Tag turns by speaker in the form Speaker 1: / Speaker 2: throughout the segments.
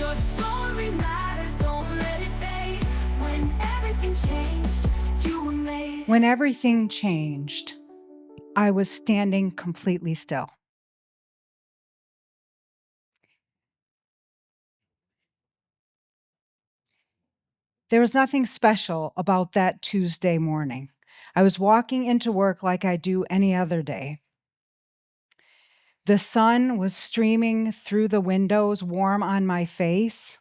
Speaker 1: Your story matters, don't let it fade. When everything changed, you were made.
Speaker 2: When everything changed, I was standing completely still. There was nothing special about that Tuesday morning. I was walking into work like I do any other day. The sun was streaming through the windows, warm on my face,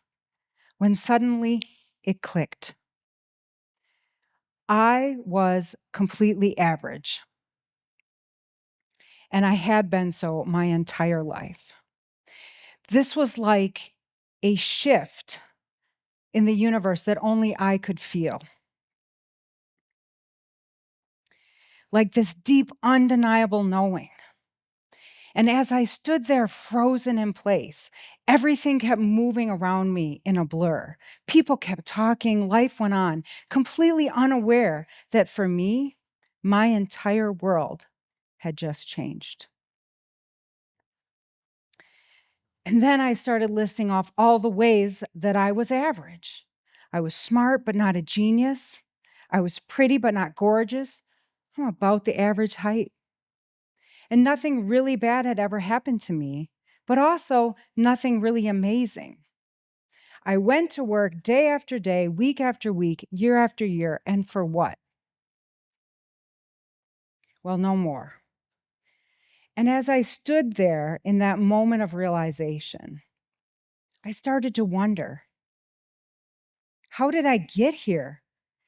Speaker 2: when suddenly it clicked. I was completely average, and I had been so my entire life. This was like a shift in the universe that only I could feel. Like this deep, undeniable knowing. And as I stood there frozen in place, everything kept moving around me in a blur. People kept talking, life went on, completely unaware that for me, my entire world had just changed. And then I started listing off all the ways that I was average. I was smart, but not a genius. I was pretty, but not gorgeous. I'm about the average height. And nothing really bad had ever happened to me, but also nothing really amazing. I went to work day after day, week after week, year after year, and for what? Well, no more. And as I stood there in that moment of realization, I started to wonder, how did I get here?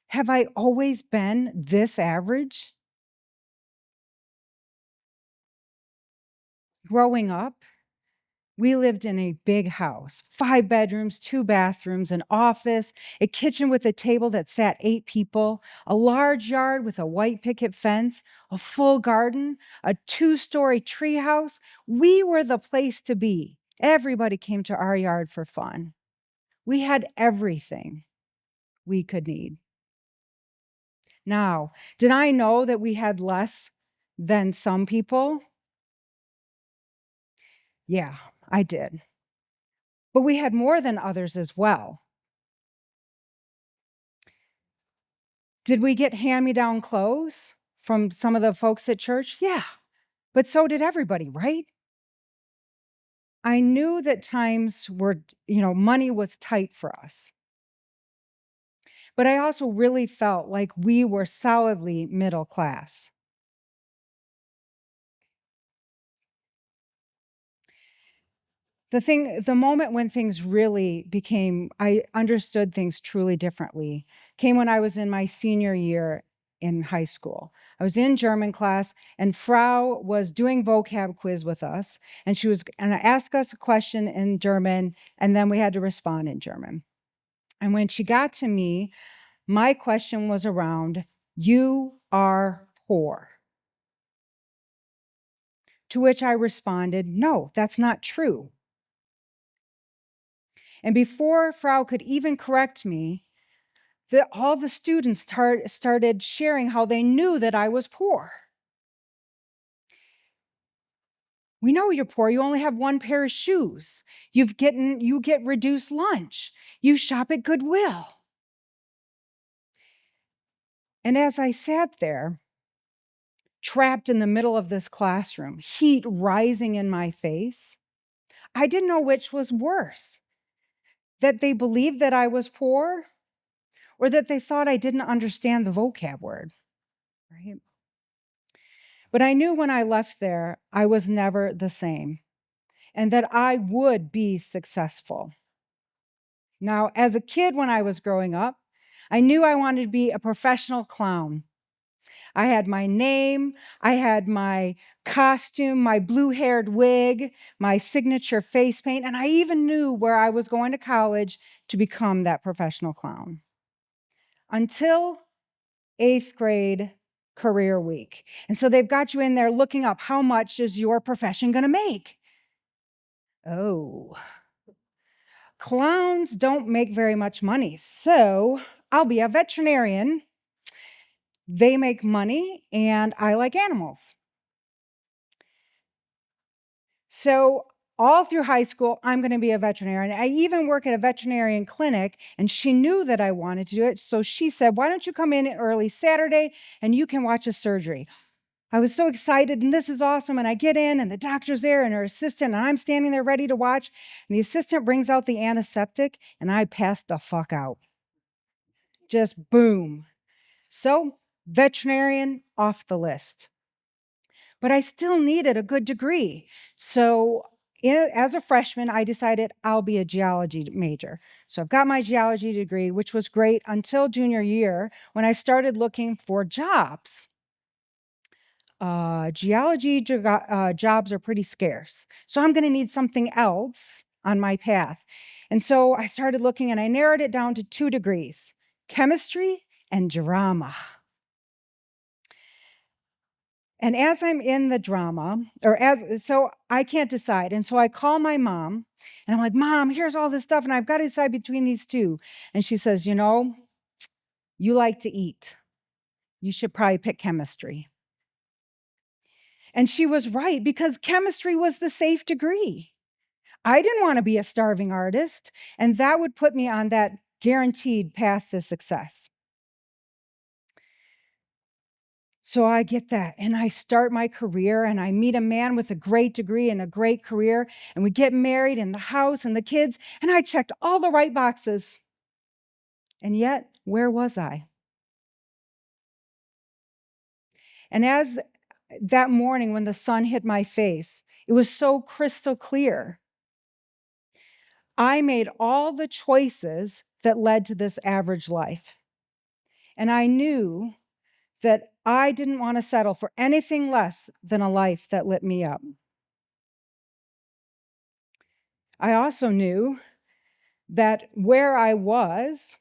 Speaker 2: Have I always been this average? Growing up, we lived in a big house, 5 bedrooms, 2 bathrooms, an office, a kitchen with a table that sat 8 people, a large yard with a white picket fence, a full garden, a 2-story tree house. We were the place to be. Everybody came to our yard for fun. We had everything we could need. Now, did I know that we had less than some people? Yeah, I did. But we had more than others as well. Did we get hand-me-down clothes from some of the folks at church? Yeah, but so did everybody, right? I knew that times were, money was tight for us. But I also really felt like we were solidly middle class. The moment when things really became, I understood things truly differently, came when I was in my senior year in high school. I was in German class, and Frau was doing vocab quiz with us, and she was going to ask us a question in German, and then we had to respond in German. And when she got to me, my question was around, "You are poor." To which I responded, "No, that's not true." And before Frau could even correct me, all the students started sharing how they knew that I was poor. "We know you're poor. You only have 1 pair of shoes. You get reduced lunch. You shop at Goodwill." And as I sat there, trapped in the middle of this classroom, heat rising in my face, I didn't know which was worse, that they believed that I was poor or that they thought I didn't understand the vocab word, right? But I knew when I left there, I was never the same and that I would be successful. Now, as a kid when I was growing up, I knew I wanted to be a professional clown. I had my name, I had my costume, my blue-haired wig, my signature face paint, and I even knew where I was going to college to become that professional clown. Until 8th grade career week. And so they've got you in there looking up, how much is your profession gonna make? Oh, clowns don't make very much money, so I'll be a veterinarian. They make money, and I like animals. So all through high school, I'm going to be a veterinarian. I even work at a veterinarian clinic, and she knew that I wanted to do it. So she said, why don't you come in early Saturday and you can watch a surgery? I was so excited, and this is awesome. And I get in, and the doctor's there and her assistant, and I'm standing there ready to watch. And the assistant brings out the antiseptic, and I passed the fuck out. Just boom. So, veterinarian off the list. But I still needed a good degree. So, as a freshman, I decided I'll be a geology major. So I've got my geology degree, which was great until junior year when I started looking for jobs. Geology jobs are pretty scarce. So I'm going to need something else on my path. And so I started looking, and I narrowed it down to 2 degrees, chemistry and drama. And as I'm in the drama, so I can't decide. And so I call my mom, and I'm like, Mom, here's all this stuff, and I've got to decide between these 2. And she says, you like to eat. You should probably pick chemistry. And she was right, because chemistry was the safe degree. I didn't want to be a starving artist, and that would put me on that guaranteed path to success. So I get that, and I start my career, and I meet a man with a great degree and a great career, and we get married, and the house and the kids, and I checked all the right boxes. And yet, where was I? And as that morning when the sun hit my face, it was so crystal clear. I made all the choices that led to this average life. And I knew that I didn't want to settle for anything less than a life that lit me up. I also knew that where I wasn't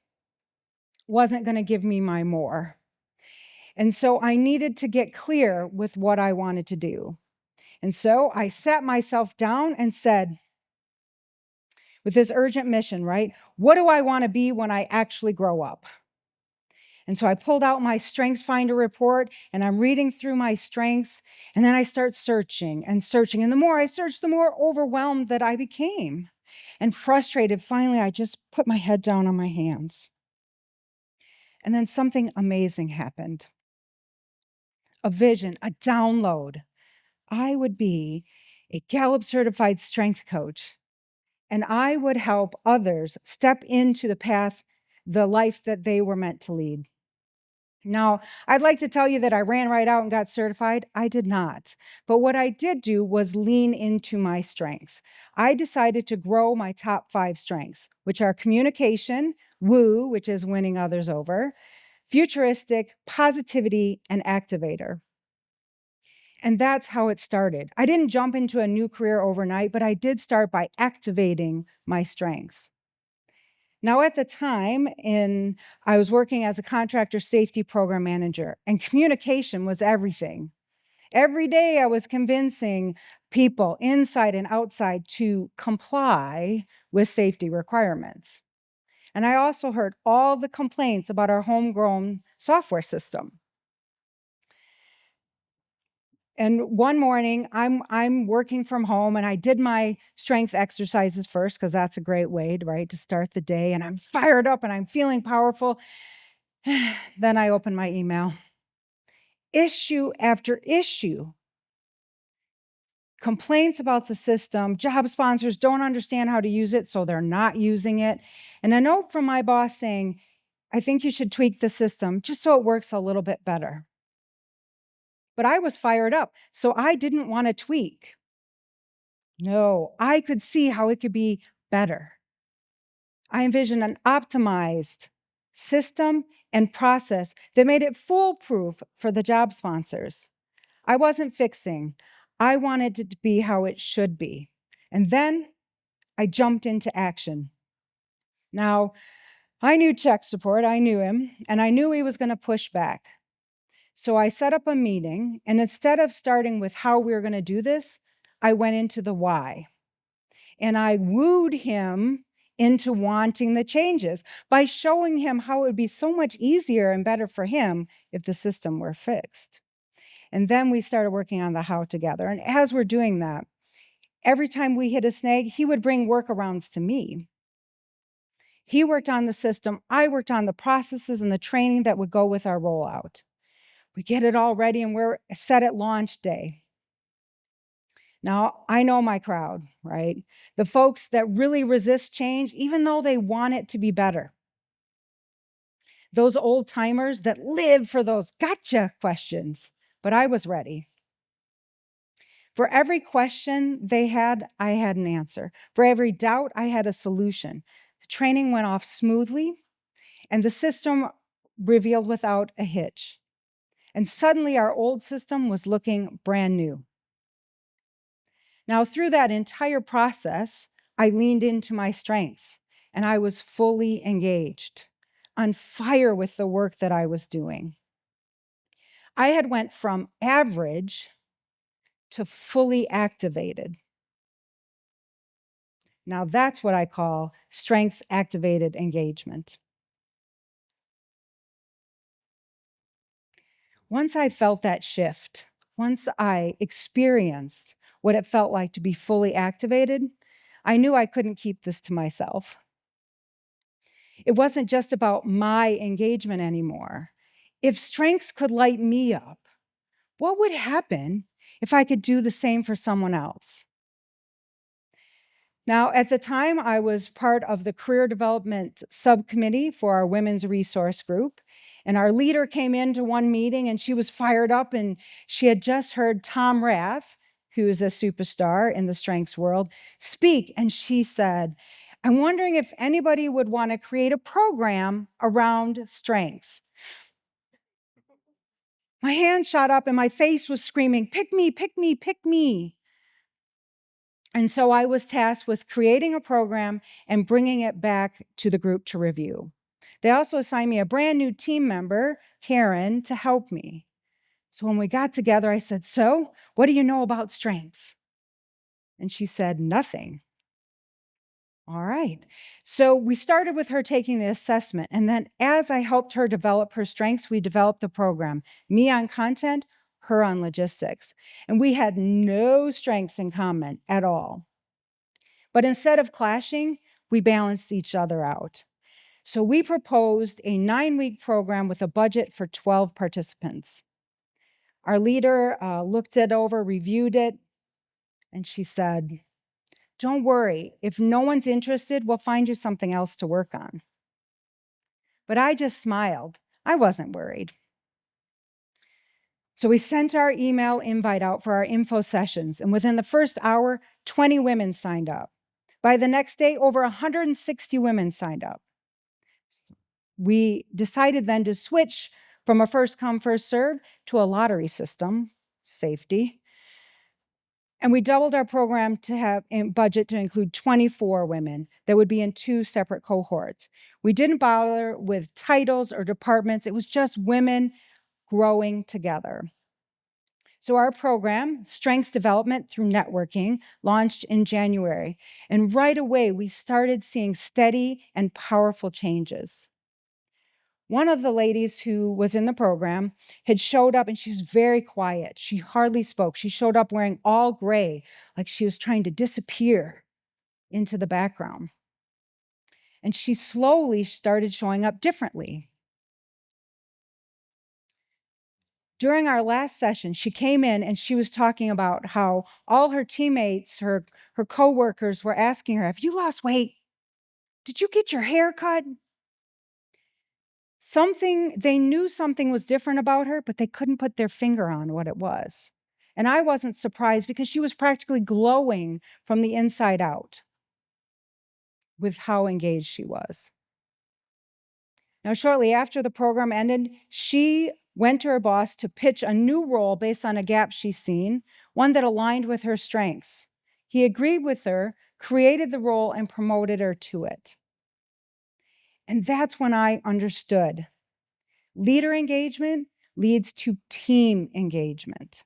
Speaker 2: going to give me my more. And so I needed to get clear with what I wanted to do. And so I sat myself down and said, with this urgent mission, right? What do I want to be when I actually grow up? And so I pulled out my Strengths Finder report, and I'm reading through my strengths, and then I start searching and searching. And the more I searched, the more overwhelmed that I became. And frustrated, finally, I just put my head down on my hands. And then something amazing happened. A vision, a download. I would be a Gallup certified strength coach, and I would help others step into the life that they were meant to lead. Now, I'd like to tell you that I ran right out and got certified. I did not. But what I did do was lean into my strengths. I decided to grow my top 5 strengths, which are communication, woo, which is winning others over, futuristic, positivity, and activator. And that's how it started. I didn't jump into a new career overnight, but I did start by activating my strengths. Now, at the time, I was working as a contractor safety program manager, and communication was everything. Every day I was convincing people inside and outside to comply with safety requirements. And I also heard all the complaints about our homegrown software system. And one morning, I'm working from home, and I did my strength exercises first, because that's a great way, right, to start the day. And I'm fired up, and I'm feeling powerful. Then I open my email. Issue after issue. Complaints about the system. Job sponsors don't understand how to use it, so they're not using it. And a note from my boss saying, I think you should tweak the system just so it works a little bit better. But I was fired up, so I didn't want to tweak. No, I could see how it could be better. I envisioned an optimized system and process that made it foolproof for the job sponsors. I wasn't fixing. I wanted it to be how it should be. And then I jumped into action. Now, I knew tech support, I knew him, and I knew he was going to push back. So I set up a meeting, and instead of starting with how we were going to do this, I went into the why. And I wooed him into wanting the changes by showing him how it would be so much easier and better for him if the system were fixed. And then we started working on the how together. And as we're doing that, Every time we hit a snag, he would bring workarounds to me. He worked on the system, I worked on the processes and the training that would go with our rollout. We get it all ready and we're set at launch day. Now, I know my crowd, right? The folks that really resist change, even though they want it to be better. Those old timers that live for those gotcha questions. But I was ready. For every question they had, I had an answer. For every doubt, I had a solution. The training went off smoothly, and the system revealed without a hitch. And suddenly, our old system was looking brand new. Now, through that entire process, I leaned into my strengths, and I was fully engaged, on fire with the work that I was doing. I had went from average to fully activated. Now that's what I call strengths activated engagement. Once I felt that shift, once I experienced what it felt like to be fully activated, I knew I couldn't keep this to myself. It wasn't just about my engagement anymore. If strengths could light me up, what would happen if I could do the same for someone else? Now, at the time, I was part of the career development subcommittee for our women's resource group. And our leader came into one meeting and she was fired up and she had just heard Tom Rath, who is a superstar in the strengths world, speak. And she said, I'm wondering if anybody would want to create a program around strengths. My hand shot up and my face was screaming, pick me, pick me, pick me. And so I was tasked with creating a program and bringing it back to the group to review. They also assigned me a brand new team member, Karen, to help me. So when we got together, I said, so what do you know about strengths? And she said, nothing. All right. So we started with her taking the assessment. And then as I helped her develop her strengths, we developed the program, me on content, her on logistics. And we had no strengths in common at all. But instead of clashing, we balanced each other out. So we proposed a 9-week program with a budget for 12 participants. Our leader looked it over, reviewed it, and she said, don't worry, if no one's interested, we'll find you something else to work on. But I just smiled. I wasn't worried. So we sent our email invite out for our info sessions, and within the first hour, 20 women signed up. By the next day, over 160 women signed up. We decided then to switch from a first come, first serve to a lottery system, safety. And we doubled our program to have a budget to include 24 women that would be in 2 separate cohorts. We didn't bother with titles or departments. It was just women growing together. So our program, Strengths Development Through Networking, launched in January. And right away, we started seeing steady and powerful changes. One of the ladies who was in the program had showed up and she was very quiet. She hardly spoke. She showed up wearing all gray, like she was trying to disappear into the background. And she slowly started showing up differently. During our last session, she came in and she was talking about how all her teammates, her coworkers were asking her, have you lost weight? Did you get your hair cut? They knew something was different about her, but they couldn't put their finger on what it was. And I wasn't surprised because she was practically glowing from the inside out with how engaged she was. Now, shortly after the program ended, she went to her boss to pitch a new role based on a gap she's seen, one that aligned with her strengths. He agreed with her, created the role, and promoted her to it. And that's when I understood. Leader engagement leads to team engagement.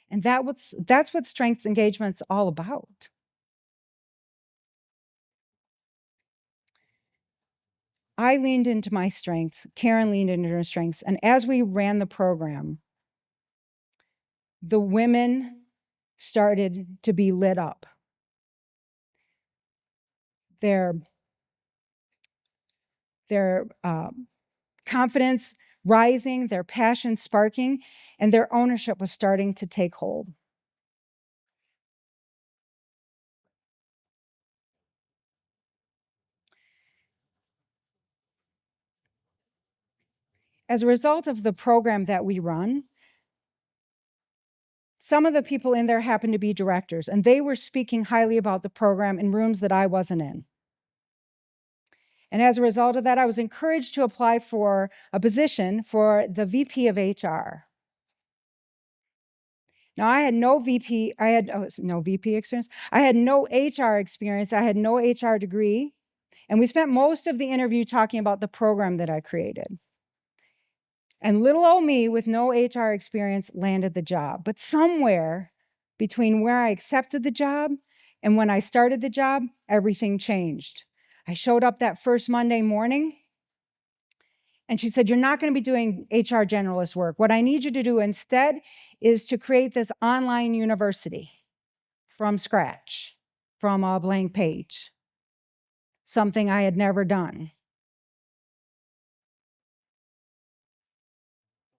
Speaker 2: And that's what strengths engagement's all about. I leaned into my strengths, Karen leaned into her strengths, and as we ran the program, the women started to be lit up. Their confidence rising, their passion sparking, and their ownership was starting to take hold. As a result of the program that we run, some of the people in there happened to be directors, and they were speaking highly about the program in rooms that I wasn't in. And as a result of that, I was encouraged to apply for a position for the VP of HR. Now, I had no VP experience. I had no HR experience. I had no HR degree. And we spent most of the interview talking about the program that I created. And little old me with no HR experience landed the job. But somewhere between where I accepted the job and when I started the job, everything changed. I showed up that first Monday morning, and she said, "You're not going to be doing HR generalist work. What I need you to do instead is to create this online university from scratch, from a blank page," something I had never done,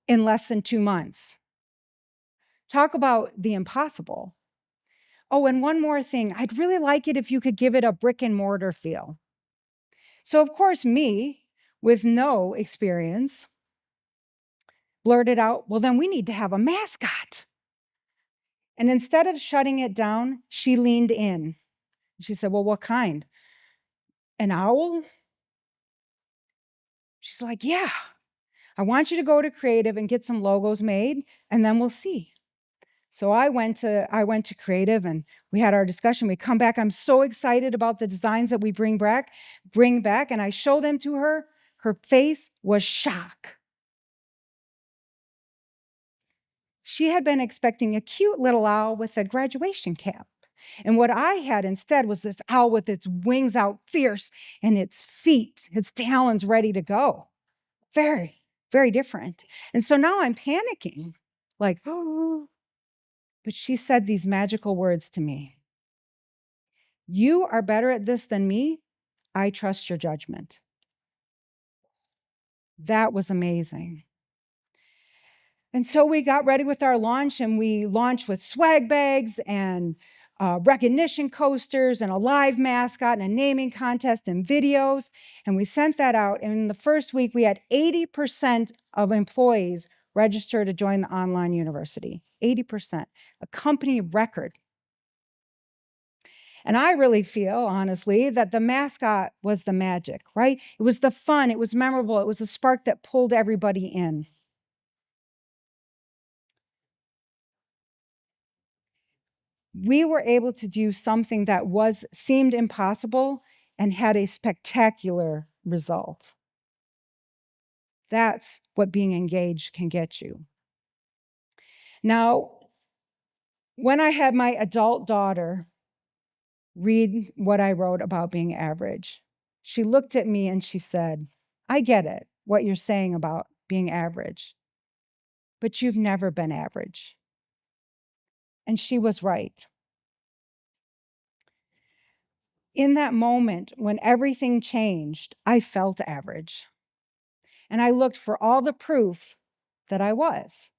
Speaker 2: in less than 2 months. Talk about the impossible. Oh, and one more thing. I'd really like it if you could give it a brick and mortar feel. So, of course, me, with no experience, blurted out, "Well, then we need to have a mascot." And instead of shutting it down, she leaned in. She said, "Well, what kind? An owl?" She's like, "Yeah, I want you to go to creative and get some logos made, and then we'll see." So I went to creative, and we had our discussion. We come back. I'm so excited about the designs that we bring back, and I show them to her. Her face was shock. She had been expecting a cute little owl with a graduation cap. And what I had instead was this owl with its wings out fierce and its feet, its talons ready to go. Very, very different. And so now I'm panicking, like, oh. But she said these magical words to me: "You are better at this than me. I trust your judgment." That was amazing. And so we got ready with our launch, and we launched with swag bags and recognition coasters and a live mascot and a naming contest and videos. And we sent that out. And in the first week, we had 80% of employees register to join the online university. 80%, a company record. And I really feel, honestly, that the mascot was the magic, right? It was the fun, it was memorable, it was the spark that pulled everybody in. We were able to do something that seemed impossible and had a spectacular result. That's what being engaged can get you. Now, when I had my adult daughter read what I wrote about being average, she looked at me and she said, "I get it, what you're saying about being average, but you've never been average." And she was right. In that moment, when everything changed, I felt average. And I looked for all the proof that I was.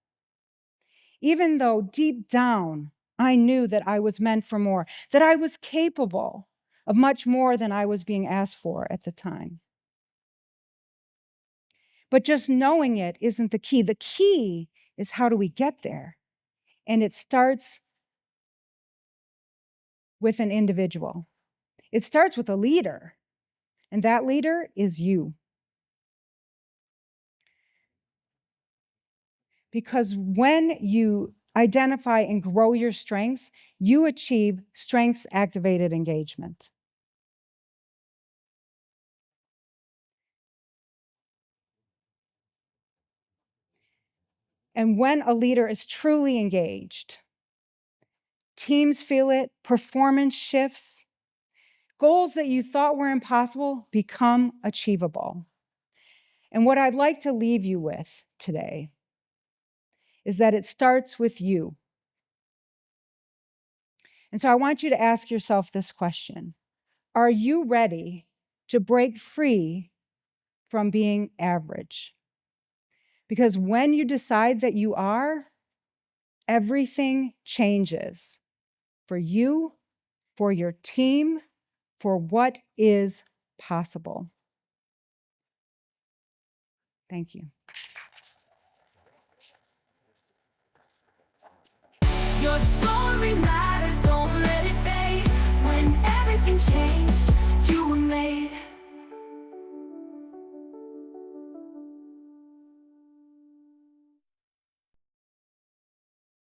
Speaker 2: Even though deep down, I knew that I was meant for more, that I was capable of much more than I was being asked for at the time. But just knowing it isn't the key. The key is, how do we get there? And it starts with an individual. It starts with a leader, and that leader is you. Because when you identify and grow your strengths, you achieve strengths-activated engagement. And when a leader is truly engaged, teams feel it, performance shifts, goals that you thought were impossible become achievable. And what I'd like to leave you with today is that it starts with you. And so I want you to ask yourself this question. Are you ready to break free from being average? Because when you decide that you are, everything changes for you, for your team, for what is possible. Thank you.